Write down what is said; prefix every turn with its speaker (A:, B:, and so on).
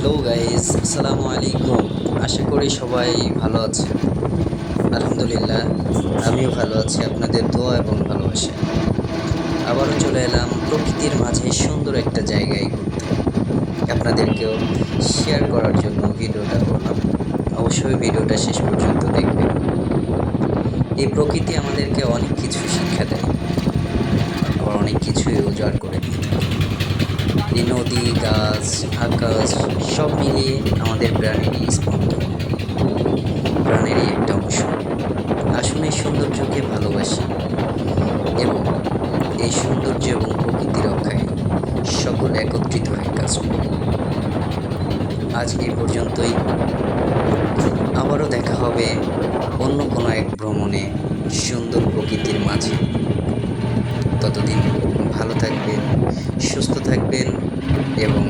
A: Hello guys, আসসালামু আলাইকুম। আশা করি সবাই ভালো আছেন। আলহামদুলিল্লাহ, আমিও ভালো আছি আপনাদের দোয়া এবং ভালোবাসা। আবারও চলে এলাম প্রকৃতির মাঝে সুন্দর একটা জায়গায় ঘুরতে। আপনাদেরকেও শেয়ার করার জন্য ভিডিওটা করলাম। অবশ্যই ভিডিওটা শেষ পর্যন্ত দেখবেন। এই প্রকৃতি আমাদেরকে অনেক কিছু শিক্ষা দেয়, আবার অনেক কিছুই উজাড় করে দিয়ে থাকে। এই নদী, গাছ, আকাশ সব মিলিয়ে আমাদের প্রাণেরই স্পন্দন, প্রাণেরই একটা অংশ। আসুন এই সৌন্দর্যকে ভালোবাসি এবং এই সৌন্দর্য এবং প্রকৃতি রক্ষায় সকল একত্রিত হয়ে কাজ করি। আজ এই পর্যন্তই। আবারও দেখা হবে অন্য কোনো এক ভ্রমণে সুন্দর প্রকৃতির মাঝে। ততদিন ভালো থাকবেন, সুস্থ থাকবেন এবং